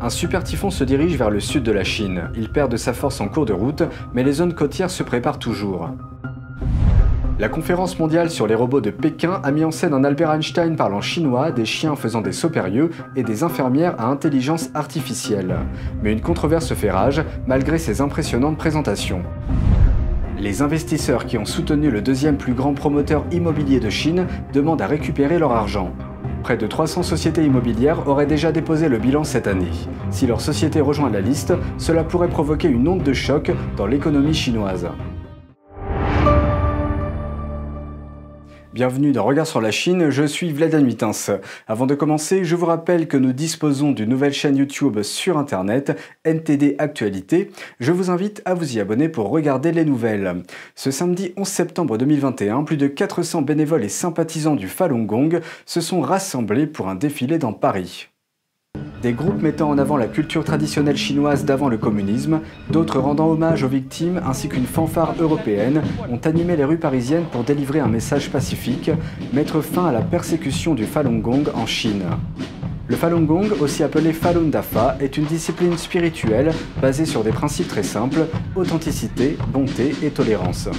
Un super typhon se dirige vers le sud de la Chine. Il perd de sa force en cours de route, mais les zones côtières se préparent toujours. La conférence mondiale sur les robots de Pékin a mis en scène un Albert Einstein parlant chinois, des chiens faisant des sauts périlleux et des infirmières à intelligence artificielle. Mais une controverse fait rage, malgré ces impressionnantes présentations. Les investisseurs qui ont soutenu le deuxième plus grand promoteur immobilier de Chine demandent à récupérer leur argent. Près de 300 sociétés immobilières auraient déjà déposé le bilan cette année. Si leur société rejoint la liste, cela pourrait provoquer une onde de choc dans l'économie chinoise. Bienvenue dans Regard sur la Chine, je suis Vladimir Mitens. Avant de commencer, je vous rappelle que nous disposons d'une nouvelle chaîne YouTube sur Internet, NTD Actualité. Je vous invite à vous y abonner pour regarder les nouvelles. Ce samedi 11 septembre 2021, plus de 400 bénévoles et sympathisants du Falun Gong se sont rassemblés pour un défilé dans Paris. Des groupes mettant en avant la culture traditionnelle chinoise d'avant le communisme, d'autres rendant hommage aux victimes ainsi qu'une fanfare européenne ont animé les rues parisiennes pour délivrer un message pacifique, mettre fin à la persécution du Falun Gong en Chine. Le Falun Gong, aussi appelé Falun Dafa, est une discipline spirituelle basée sur des principes très simples, authenticité, bonté et tolérance.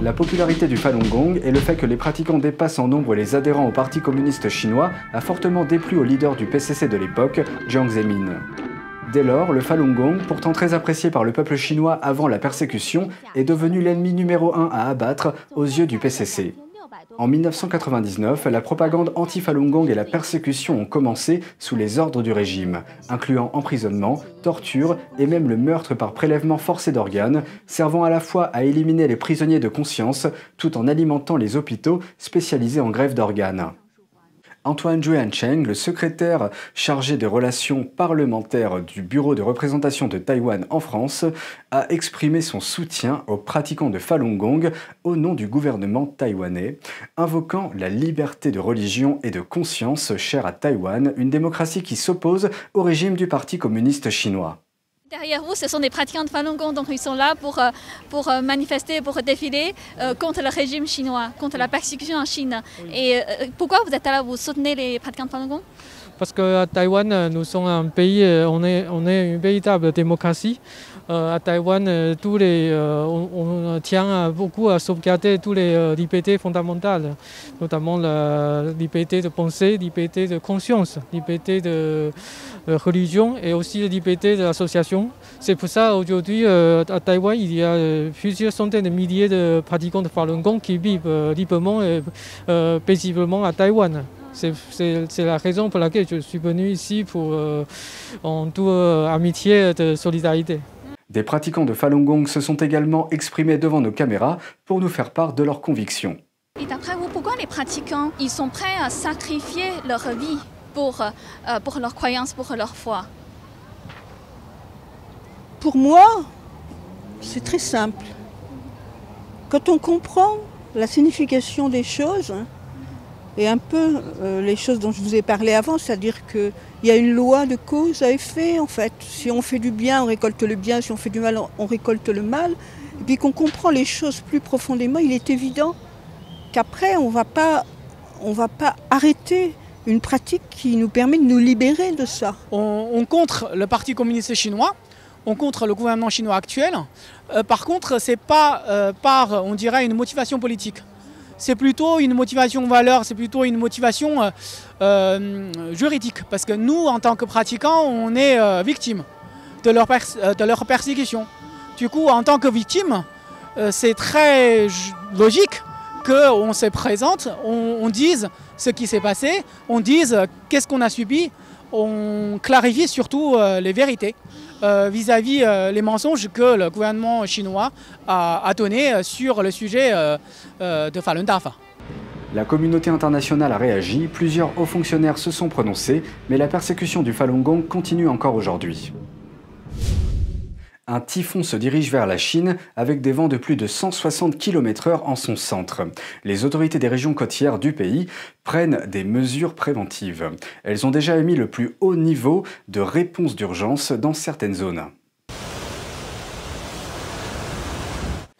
La popularité du Falun Gong et le fait que les pratiquants dépassent en nombre les adhérents au Parti communiste chinois a fortement déplu au leader du PCC de l'époque, Jiang Zemin. Dès lors, le Falun Gong, pourtant très apprécié par le peuple chinois avant la persécution, est devenu l'ennemi numéro 1 à abattre aux yeux du PCC. En 1999, la propagande anti-Falun Gong et la persécution ont commencé sous les ordres du régime, incluant emprisonnement, torture et même le meurtre par prélèvement forcé d'organes, servant à la fois à éliminer les prisonniers de conscience tout en alimentant les hôpitaux spécialisés en greffe d'organes. Antoine Juan-Cheng, le secrétaire chargé des relations parlementaires du Bureau de représentation de Taïwan en France, a exprimé son soutien aux pratiquants de Falun Gong au nom du gouvernement taïwanais, invoquant la liberté de religion et de conscience chère à Taïwan, une démocratie qui s'oppose au régime du Parti communiste chinois. Derrière vous, ce sont des pratiquants de Falun Gong, donc ils sont là pour manifester, pour défiler contre le régime chinois, contre la persécution en Chine. Et pourquoi vous êtes là, vous soutenez les pratiquants de Falun Gong? Parce qu'à Taïwan, nous sommes un pays, on est une véritable démocratie. À Taïwan, on tient beaucoup à sauvegarder toutes les libertés fondamentales, notamment la liberté de pensée, liberté de conscience, liberté de religion et aussi la liberté de l'association. C'est pour ça aujourd'hui à Taïwan, il y a plusieurs centaines de milliers de pratiquants de Falun Gong qui vivent librement et paisiblement à Taïwan. C'est la raison pour laquelle je suis venu ici en toute amitié et solidarité. Des pratiquants de Falun Gong se sont également exprimés devant nos caméras pour nous faire part de leurs convictions. Et d'après vous, pourquoi les pratiquants ils sont prêts à sacrifier leur vie pour leur croyance, pour leur foi? Pour moi, c'est très simple. Quand on comprend la signification des choses, et un peu les choses dont je vous ai parlé avant, c'est-à-dire qu'il y a une loi de cause à effet en fait. Si on fait du bien, on récolte le bien, si on fait du mal, on récolte le mal. Et puis qu'on comprend les choses plus profondément, il est évident qu'après on va pas arrêter une pratique qui nous permet de nous libérer de ça. On contre le Parti communiste chinois, on contre le gouvernement chinois actuel. Par contre, c'est pas par, on dirait, une motivation politique. C'est plutôt une motivation valeur, c'est plutôt une motivation juridique. Parce que nous, en tant que pratiquants, on est victimes de leur persécution. Du coup, en tant que victime, c'est très logique qu'on se présente, on dise ce qui s'est passé, on dise qu'est-ce qu'on a subi, on clarifie surtout les vérités vis-à-vis les mensonges que le gouvernement chinois a donnés sur le sujet de Falun Dafa. La communauté internationale a réagi, plusieurs hauts fonctionnaires se sont prononcés, mais la persécution du Falun Gong continue encore aujourd'hui. Un typhon se dirige vers la Chine avec des vents de plus de 160 km/h en son centre. Les autorités des régions côtières du pays prennent des mesures préventives. Elles ont déjà émis le plus haut niveau de réponse d'urgence dans certaines zones.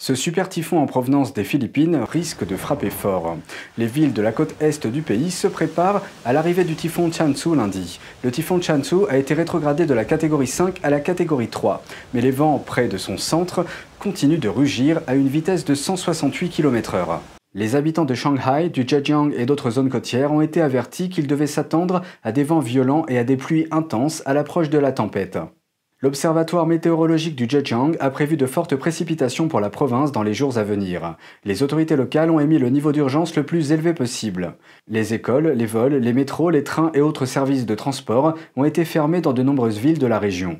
Ce super typhon en provenance des Philippines risque de frapper fort. Les villes de la côte est du pays se préparent à l'arrivée du typhon Chansu lundi. Le typhon Chansu a été rétrogradé de la catégorie 5 à la catégorie 3, mais les vents près de son centre continuent de rugir à une vitesse de 168 km/h. Les habitants de Shanghai, du Zhejiang et d'autres zones côtières ont été avertis qu'ils devaient s'attendre à des vents violents et à des pluies intenses à l'approche de la tempête. L'Observatoire météorologique du Zhejiang a prévu de fortes précipitations pour la province dans les jours à venir. Les autorités locales ont émis le niveau d'urgence le plus élevé possible. Les écoles, les vols, les métros, les trains et autres services de transport ont été fermés dans de nombreuses villes de la région.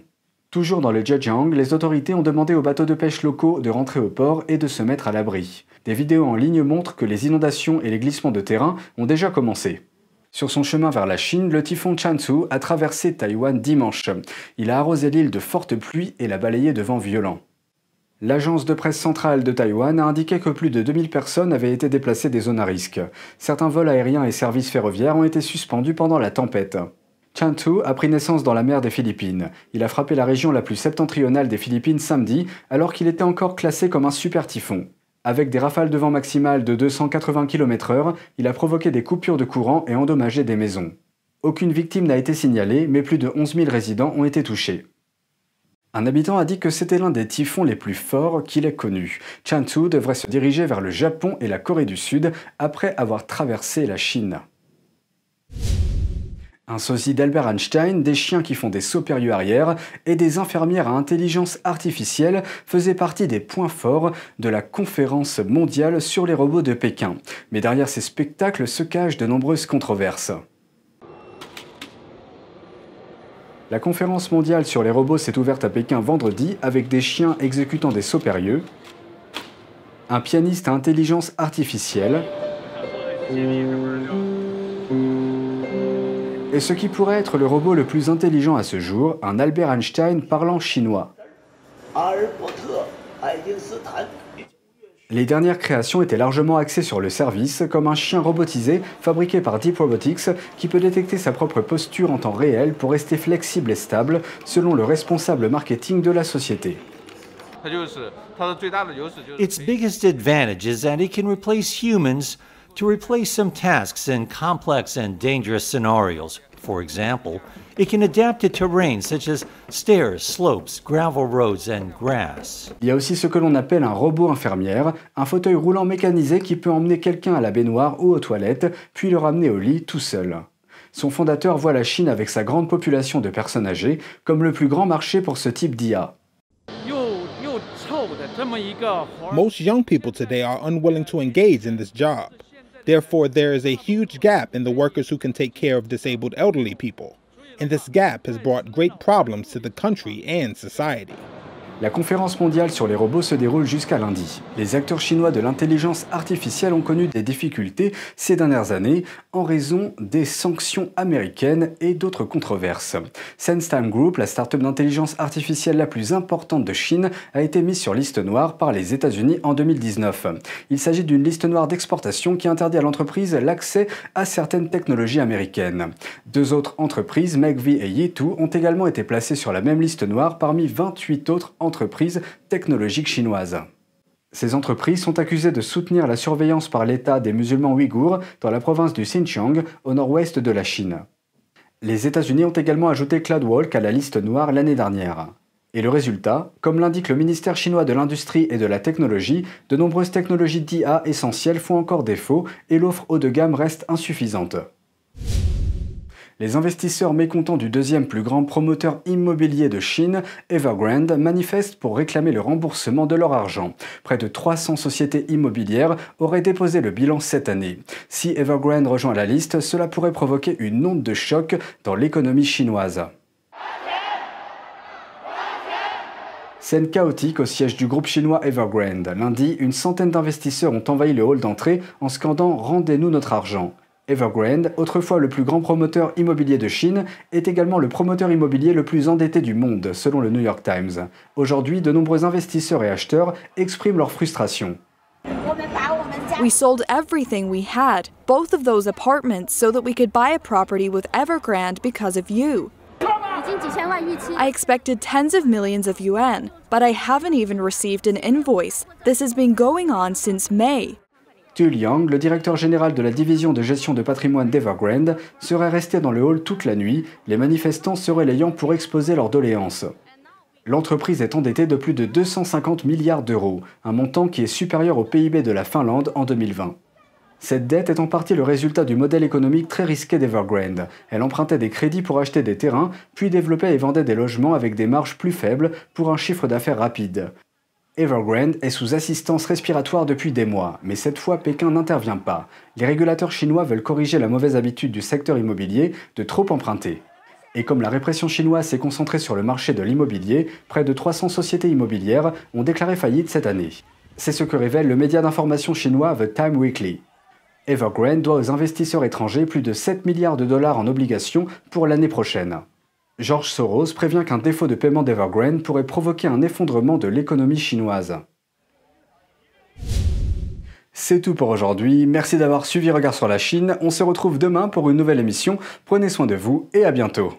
Toujours dans le Zhejiang, les autorités ont demandé aux bateaux de pêche locaux de rentrer au port et de se mettre à l'abri. Des vidéos en ligne montrent que les inondations et les glissements de terrain ont déjà commencé. Sur son chemin vers la Chine, le typhon Chansu a traversé Taïwan dimanche. Il a arrosé l'île de fortes pluies et l'a balayé de vents violents. L'agence de presse centrale de Taïwan a indiqué que plus de 2000 personnes avaient été déplacées des zones à risque. Certains vols aériens et services ferroviaires ont été suspendus pendant la tempête. Chansu a pris naissance dans la mer des Philippines. Il a frappé la région la plus septentrionale des Philippines samedi, alors qu'il était encore classé comme un super typhon. Avec des rafales de vent maximales de 280 km/h, il a provoqué des coupures de courant et endommagé des maisons. Aucune victime n'a été signalée, mais plus de 11 000 résidents ont été touchés. Un habitant a dit que c'était l'un des typhons les plus forts qu'il ait connus. Chansu devrait se diriger vers le Japon et la Corée du Sud après avoir traversé la Chine. Un sosie d'Albert Einstein, des chiens qui font des sauts périlleux arrière et des infirmières à intelligence artificielle faisaient partie des points forts de la conférence mondiale sur les robots de Pékin. Mais derrière ces spectacles se cachent de nombreuses controverses. La conférence mondiale sur les robots s'est ouverte à Pékin vendredi avec des chiens exécutant des sauts périlleux, un pianiste à intelligence artificielle et ce qui pourrait être le robot le plus intelligent à ce jour, un Albert Einstein parlant chinois. Les dernières créations étaient largement axées sur le service, comme un chien robotisé fabriqué par Deep Robotics qui peut détecter sa propre posture en temps réel pour rester flexible et stable, selon le responsable marketing de la société. Its biggest advantage is that it can replace humans to replace some tasks in complex and dangerous scenarios. For example, it can adapt to terrain such as stairs, slopes, gravel roads and grass. Il y a aussi ce que l'on appelle un robot infirmière, un fauteuil roulant mécanisé qui peut emmener quelqu'un à la baignoire ou aux toilettes, puis le ramener au lit tout seul. Son fondateur voit la Chine avec sa grande population de personnes âgées comme le plus grand marché pour ce type d'IA. Most young people today are unwilling to engage in this job. Therefore, there is a huge gap in the workers who can take care of disabled elderly people. And this gap has brought great problems to the country and society. La conférence mondiale sur les robots se déroule jusqu'à lundi. Les acteurs chinois de l'intelligence artificielle ont connu des difficultés ces dernières années en raison des sanctions américaines et d'autres controverses. SenseTime Group, la start-up d'intelligence artificielle la plus importante de Chine, a été mise sur liste noire par les États-Unis en 2019. Il s'agit d'une liste noire d'exportation qui interdit à l'entreprise l'accès à certaines technologies américaines. Deux autres entreprises, Megvii et Yitu, ont également été placées sur la même liste noire parmi 28 autres entreprises technologiques chinoises. Ces entreprises sont accusées de soutenir la surveillance par l'État des musulmans ouïghours dans la province du Xinjiang, au nord-ouest de la Chine. Les États-Unis ont également ajouté CloudWalk à la liste noire l'année dernière. Et le résultat, comme l'indique le ministère chinois de l'Industrie et de la Technologie, de nombreuses technologies d'IA essentielles font encore défaut et l'offre haut de gamme reste insuffisante. Les investisseurs mécontents du deuxième plus grand promoteur immobilier de Chine, Evergrande, manifestent pour réclamer le remboursement de leur argent. Près de 300 sociétés immobilières auraient déposé le bilan cette année. Si Evergrande rejoint la liste, cela pourrait provoquer une onde de choc dans l'économie chinoise. Scène chaotique au siège du groupe chinois Evergrande. Lundi, une centaine d'investisseurs ont envahi le hall d'entrée en scandant « Rendez-nous notre argent ». Evergrande, autrefois le plus grand promoteur immobilier de Chine, est également le promoteur immobilier le plus endetté du monde, selon le New York Times. Aujourd'hui, de nombreux investisseurs et acheteurs expriment leur frustration. We sold everything we had, both of those apartments, so that we could buy a property with Evergrande because of you. I expected tens of millions of yuan, but I haven't even received an invoice. This has been going on since May. Tu Liang, le directeur général de la division de gestion de patrimoine d'Evergrande, serait resté dans le hall toute la nuit, les manifestants se relayant pour exposer leurs doléances. L'entreprise est endettée de plus de 250 milliards d'euros, un montant qui est supérieur au PIB de la Finlande en 2020. Cette dette est en partie le résultat du modèle économique très risqué d'Evergrande. Elle empruntait des crédits pour acheter des terrains, puis développait et vendait des logements avec des marges plus faibles pour un chiffre d'affaires rapide. Evergrande est sous assistance respiratoire depuis des mois, mais cette fois Pékin n'intervient pas. Les régulateurs chinois veulent corriger la mauvaise habitude du secteur immobilier de trop emprunter. Et comme la répression chinoise s'est concentrée sur le marché de l'immobilier, près de 300 sociétés immobilières ont déclaré faillite cette année. C'est ce que révèle le média d'information chinois The Time Weekly. Evergrande doit aux investisseurs étrangers plus de 7 milliards de dollars en obligations pour l'année prochaine. George Soros prévient qu'un défaut de paiement d'Evergrande pourrait provoquer un effondrement de l'économie chinoise. C'est tout pour aujourd'hui, merci d'avoir suivi Regard sur la Chine, on se retrouve demain pour une nouvelle émission, prenez soin de vous et à bientôt.